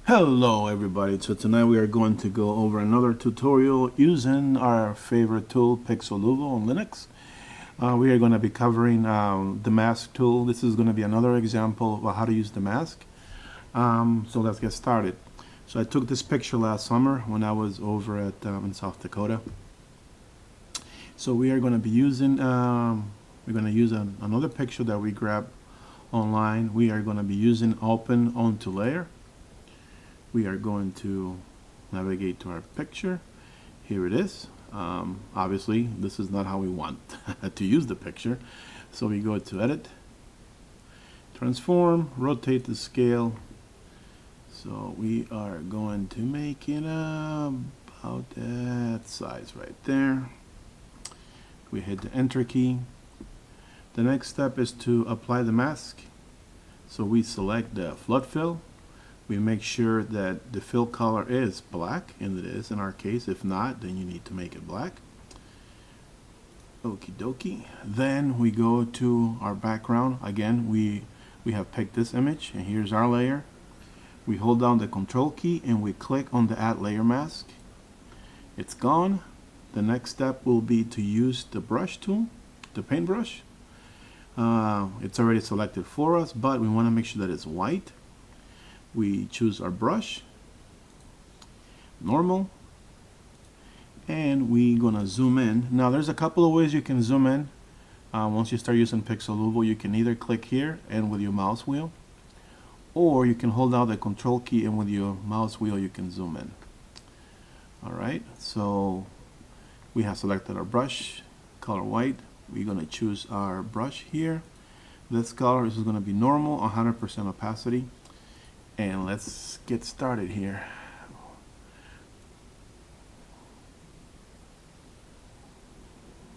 Hello everybody, so tonight we are going to go over another tutorial using our favorite tool, pixeluvo on Linux. We are going to be covering the mask tool. This is going to be another example of how to use the mask. So let's get started. So I took this picture last summer when I was over at in South Dakota. So we are going to be using, another picture that we grabbed online. We are going to be using open onto layer. We are going to navigate to our picture. Here it is. Obviously, this is not how we want to use the picture. So we go to Edit, Transform, Rotate the Scale. So we are going to make it about that size right there. We hit the Enter key. The next step is to apply the mask. So we select the flood fill. We make sure that the fill color is black, and it is in our case. If not, then you need to make it black. Okie dokie. Then we go to our background. Again, we have picked this image, and here's our layer. We hold down the Control key and we click on the Add Layer Mask. It's gone. The next step will be to use the brush tool, the paintbrush. It's already selected for us, but we want to make sure that it's white. We choose our brush, normal, and we're gonna zoom in. Now there's a couple of ways you can zoom in. Once you start using pixeluvo, you can either click here and with your mouse wheel, or you can hold down the Control key and with your mouse wheel you can zoom in. Alright, so we have selected our brush, color white. We're gonna choose our brush here. This color is gonna be normal, 100% opacity. And let's get started here.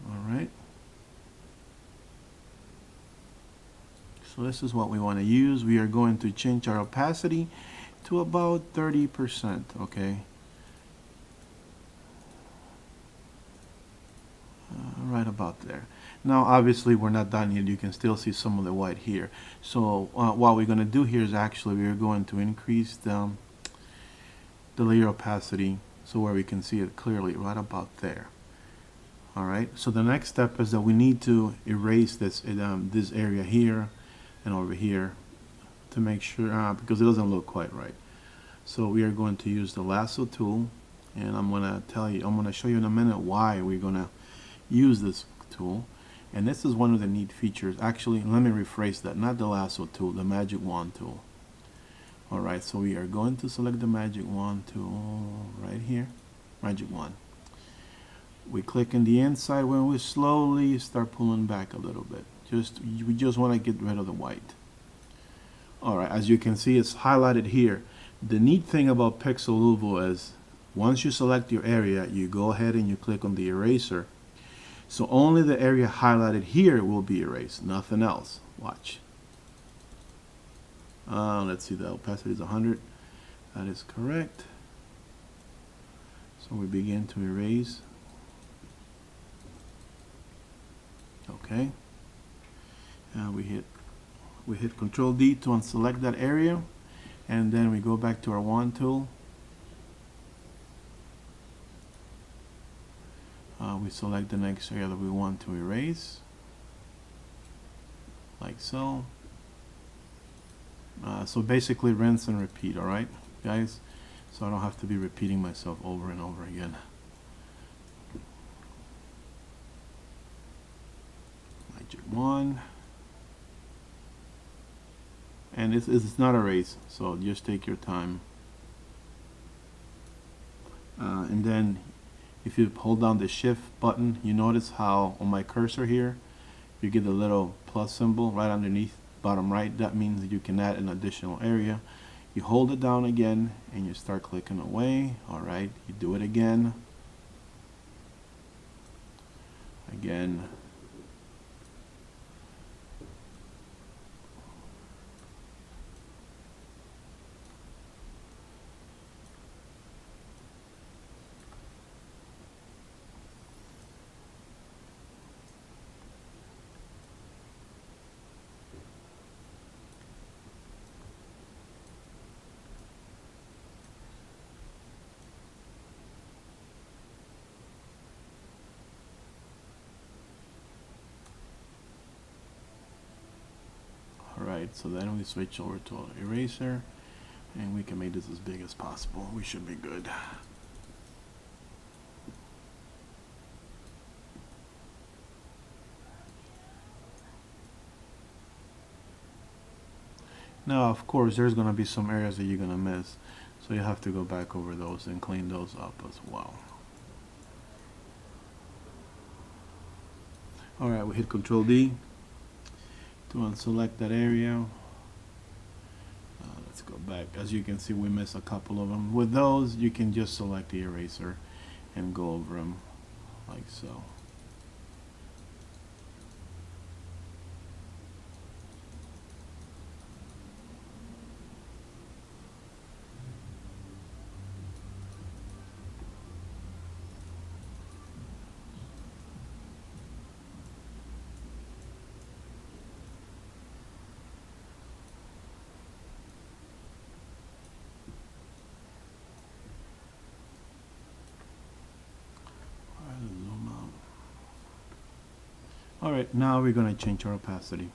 All right. So this is what we want to use. We are going to change our opacity to about 30%, okay? Right about there. Now obviously we're not done yet. You can still see some of the white here. So what we're going to do here is actually we're going to increase the layer opacity so where we can see it clearly right about there. Alright, so the next step is that we need to erase this this area here and over here to make sure because it doesn't look quite right. So we are going to use the Lasso Tool, and I'm going to show you in a minute why we're going to use this tool. And this is one of the neat features. Actually, let me rephrase that. Not the Lasso Tool, the Magic Wand tool. Alright, so we are going to select the Magic Wand tool right here. Magic Wand. We click in the inside when we slowly start pulling back a little bit. We just want to get rid of the white. Alright, as you can see, it's highlighted here. The neat thing about pixeluvo is once you select your area, you go ahead and you click on the eraser. So only the area highlighted here will be erased, nothing else. Watch. Let's see, the opacity is 100. That is correct. So we begin to erase. Okay. We hit Control D to unselect that area, and then we go back to our wand tool. We select the next area that we want to erase, like so. So basically rinse and repeat, alright guys? So I don't have to be repeating myself over and over again. Magic Wand. And it's not a race, so just take your time. And then if you hold down the shift button, you notice how on my cursor here you get the little plus symbol right underneath bottom right. That means that you can add an additional area. You hold it down again and you start clicking away. Alright, you do it again. Again. right? So then we switch over to eraser, and we can make this as big as possible. We should be good. Now, of course, there's going to be some areas that you're going to miss, so you have to go back over those and clean those up as well. Alright, we hit Control D to unselect that area. Let's go back. As you can see, we missed a couple of them. With those, you can just select the eraser and go over them like so. Alright, now we're going to change our opacity.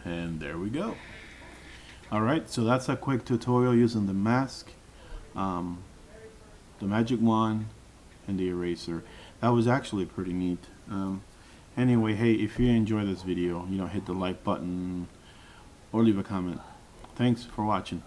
And there we go. Alright, so that's a quick tutorial using the mask, the magic wand, and the eraser. That was actually pretty neat. Anyway, hey, if you enjoy this video, hit the like button or leave a comment. Thanks for watching.